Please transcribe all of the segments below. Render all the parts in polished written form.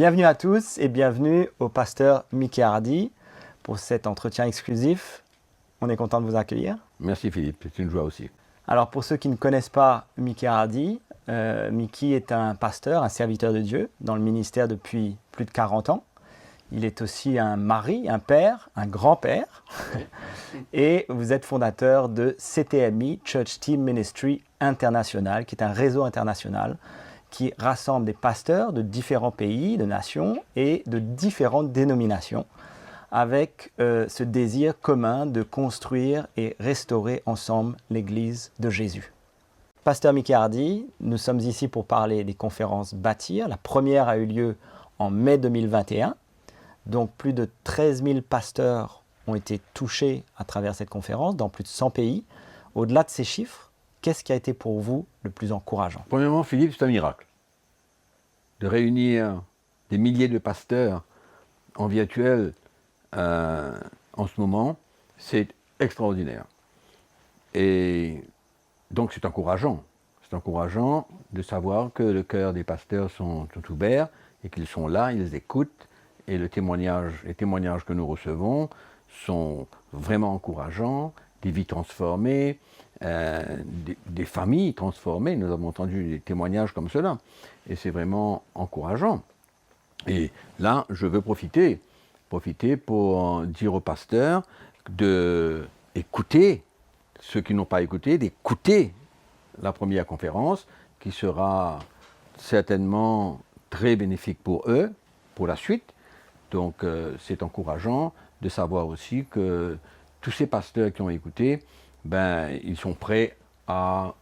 Bienvenue à tous et bienvenue au pasteur Mickey Hardy pour cet entretien exclusif. On est content de vous accueillir. Merci Philippe, c'est une joie aussi. Alors pour ceux qui ne connaissent pas Mickey Hardy, Mickey est un pasteur, un serviteur de Dieu dans le ministère depuis plus de 40 ans. Il est aussi un mari, un père, un grand-père. Et vous êtes fondateur de CTMI, Church Team Ministry International, qui est un réseau international qui rassemble des pasteurs de différents pays, de nations et de différentes dénominations, avec ce désir commun de construire et restaurer ensemble l'Église de Jésus. Pasteur Mickey Hardy, nous sommes ici pour parler des conférences Bâtir. La première a eu lieu en mai 2021. Donc plus de 13 000 pasteurs ont été touchés à travers cette conférence dans plus de 100 pays. Au-delà de ces chiffres, qu'est-ce qui a été pour vous le plus encourageant? Premièrement, Philippe, c'est un miracle. De réunir des milliers de pasteurs en virtuel en ce moment, c'est extraordinaire. Et donc c'est encourageant. C'est encourageant de savoir que le cœur des pasteurs sont ouverts et qu'ils sont là, ils écoutent. Et les témoignages que nous recevons sont vraiment encourageants, des vies transformées, des familles transformées. Nous avons entendu des témoignages comme cela. Et c'est vraiment encourageant. Et là, je veux profiter pour dire aux pasteurs d'écouter, ceux qui n'ont pas écouté, d'écouter la première conférence, qui sera certainement très bénéfique pour eux, pour la suite. Donc c'est encourageant de savoir aussi que tous ces pasteurs qui ont écouté, ils sont prêts à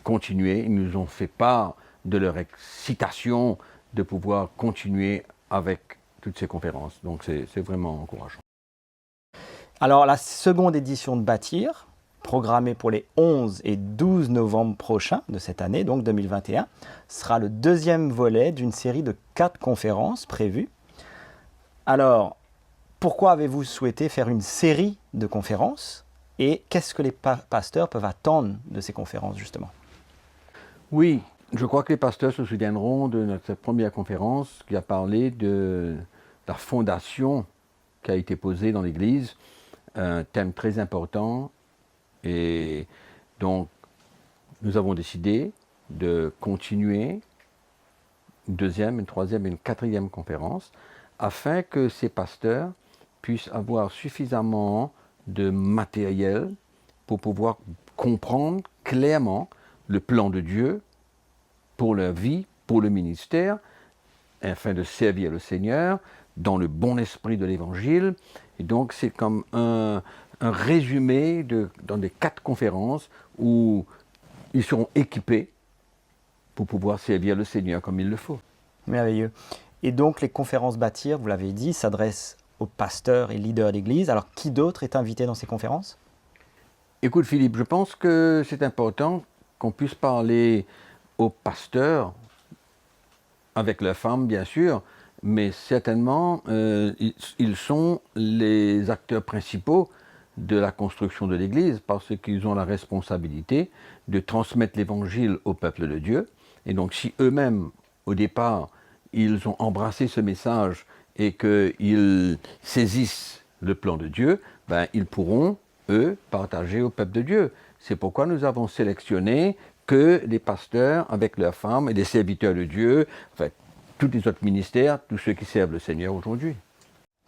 continuer. Ils nous ont fait part de leur excitation de pouvoir continuer avec toutes ces conférences. Donc c'est vraiment encourageant. Alors la seconde édition de Bâtir, programmée pour les 11 et 12 novembre prochains de cette année, donc 2021, sera le deuxième volet d'une série de 4 conférences prévues. Alors, pourquoi avez-vous souhaité faire une série de conférences et qu'est-ce que les pasteurs peuvent attendre de ces conférences, justement? Oui, je crois que les pasteurs se souviendront de notre première conférence qui a parlé de la fondation qui a été posée dans l'Église, un thème très important. Et donc, nous avons décidé de continuer une deuxième, une troisième et une quatrième conférence afin que ces pasteurs puissent avoir suffisamment de matériel pour pouvoir comprendre clairement le plan de Dieu pour leur vie, pour le ministère, afin de servir le Seigneur dans le bon esprit de l'Évangile. Et donc c'est comme un résumé dans des 4 conférences où ils seront équipés pour pouvoir servir le Seigneur comme il le faut. Merveilleux. Et donc les conférences Bâtir, vous l'avez dit, s'adressent aux pasteurs et leaders d'Église. Alors qui d'autre est invité dans ces conférences? Écoute Philippe, je pense que c'est important qu'on puisse parler aux pasteurs, avec leurs femmes bien sûr, mais certainement ils sont les acteurs principaux de la construction de l'Église parce qu'ils ont la responsabilité de transmettre l'Évangile au peuple de Dieu. Et donc si eux-mêmes, au départ, ils ont embrassé ce message et qu'ils saisissent le plan de Dieu, ils pourront, eux, partager au peuple de Dieu. C'est pourquoi nous avons sélectionné que les pasteurs avec leurs femmes et les serviteurs de Dieu, enfin, tous les autres ministères, tous ceux qui servent le Seigneur aujourd'hui.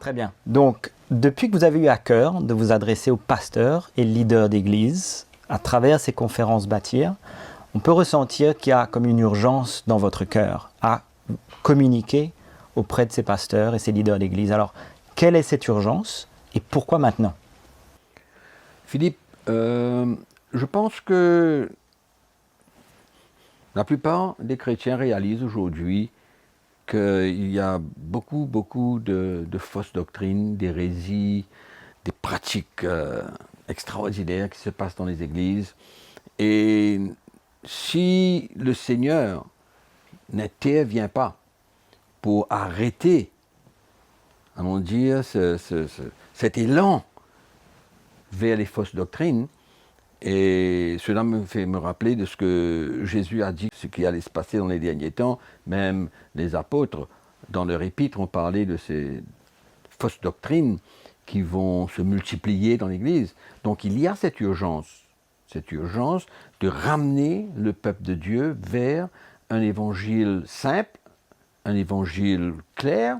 Très bien. Donc, depuis que vous avez eu à cœur de vous adresser aux pasteurs et leaders d'Église, à travers ces conférences Bâtir, on peut ressentir qu'il y a comme une urgence dans votre cœur à communiquer auprès de ces pasteurs et ces leaders d'Église. Alors, quelle est cette urgence et pourquoi maintenant? Philippe, je pense que la plupart des chrétiens réalisent aujourd'hui qu'il y a beaucoup de fausses doctrines, d'hérésies, des pratiques extraordinaires qui se passent dans les églises. Et si le Seigneur n'intervient pas pour arrêter, allons dire, cet élan vers les fausses doctrines, et cela me fait me rappeler de ce que Jésus a dit, ce qui allait se passer dans les derniers temps, même les apôtres dans leur épître, ont parlé de ces fausses doctrines qui vont se multiplier dans l'Église. Donc il y a cette urgence de ramener le peuple de Dieu vers un évangile simple, un évangile clair,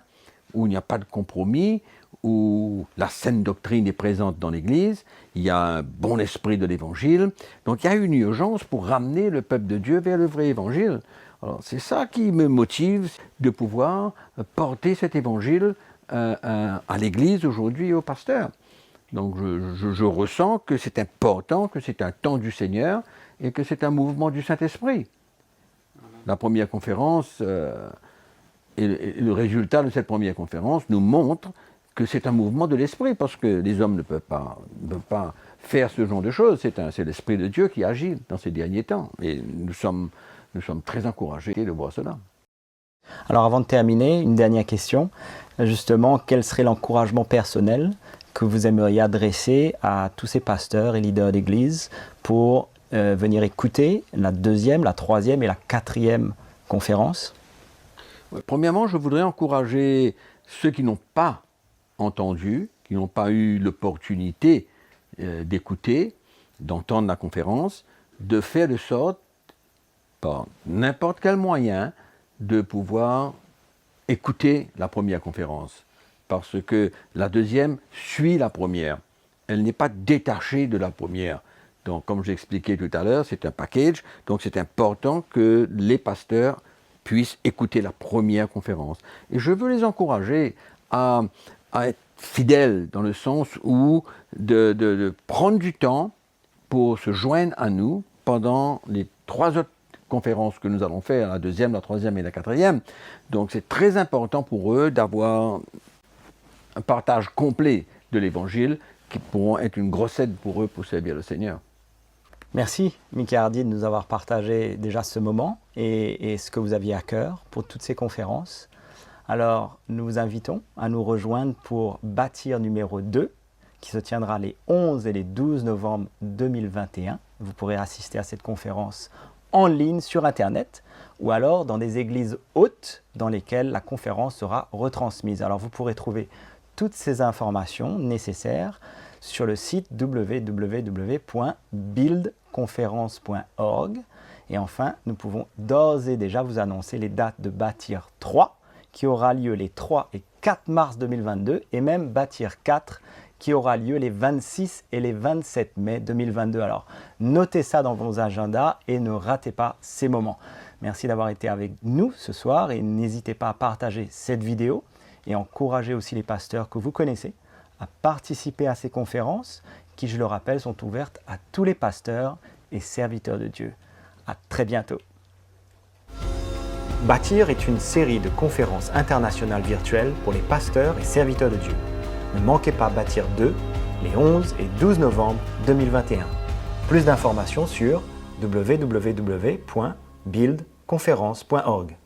où il n'y a pas de compromis, où la saine doctrine est présente dans l'Église, il y a un bon esprit de l'Évangile. Donc il y a une urgence pour ramener le peuple de Dieu vers le vrai Évangile. Alors c'est ça qui me motive de pouvoir porter cet Évangile à l'Église aujourd'hui et aux pasteurs. Donc je ressens que c'est important, que c'est un temps du Seigneur et que c'est un mouvement du Saint-Esprit. La première conférence et le résultat de cette première conférence nous montre que c'est un mouvement de l'esprit, parce que les hommes ne peuvent pas faire ce genre de choses. C'est l'Esprit de Dieu qui agit dans ces derniers temps. Et nous sommes très encouragés de voir cela. Alors avant de terminer, une dernière question. Justement, quel serait l'encouragement personnel que vous aimeriez adresser à tous ces pasteurs et leaders d'église pour venir écouter la deuxième, la troisième et la quatrième conférence? Premièrement, je voudrais encourager ceux qui n'ont pas entendu, qui n'ont pas eu l'opportunité d'écouter, d'entendre la conférence, de faire de sorte, par n'importe quel moyen, de pouvoir écouter la première conférence. Parce que la deuxième suit la première. Elle n'est pas détachée de la première. Donc, comme j'ai expliqué tout à l'heure, c'est un package. Donc, c'est important que les pasteurs puissent écouter la première conférence. Et je veux les encourager à être fidèles, dans le sens où de prendre du temps pour se joindre à nous pendant les 3 autres conférences que nous allons faire, la deuxième, la troisième et la quatrième. Donc c'est très important pour eux d'avoir un partage complet de l'Évangile qui pourront être une grosse aide pour eux pour servir le Seigneur. Merci, Mickey Hardy, de nous avoir partagé déjà ce moment et ce que vous aviez à cœur pour toutes ces conférences. Alors, nous vous invitons à nous rejoindre pour Bâtir numéro 2, qui se tiendra les 11 et les 12 novembre 2021. Vous pourrez assister à cette conférence en ligne sur Internet ou alors dans des églises hôtes dans lesquelles la conférence sera retransmise. Alors, vous pourrez trouver toutes ces informations nécessaires sur le site www.buildconference.org. Et enfin, nous pouvons d'ores et déjà vous annoncer les dates de Bâtir 3, qui aura lieu les 3 et 4 mars 2022, et même Bâtir 4, qui aura lieu les 26 et les 27 mai 2022. Alors, notez ça dans vos agendas et ne ratez pas ces moments. Merci d'avoir été avec nous ce soir et n'hésitez pas à partager cette vidéo et encourager aussi les pasteurs que vous connaissez à participer à ces conférences qui, je le rappelle, sont ouvertes à tous les pasteurs et serviteurs de Dieu. À très bientôt. Bâtir est une série de conférences internationales virtuelles pour les pasteurs et serviteurs de Dieu. Ne manquez pas Bâtir 2, les 11 et 12 novembre 2021. Plus d'informations sur www.buildconference.org.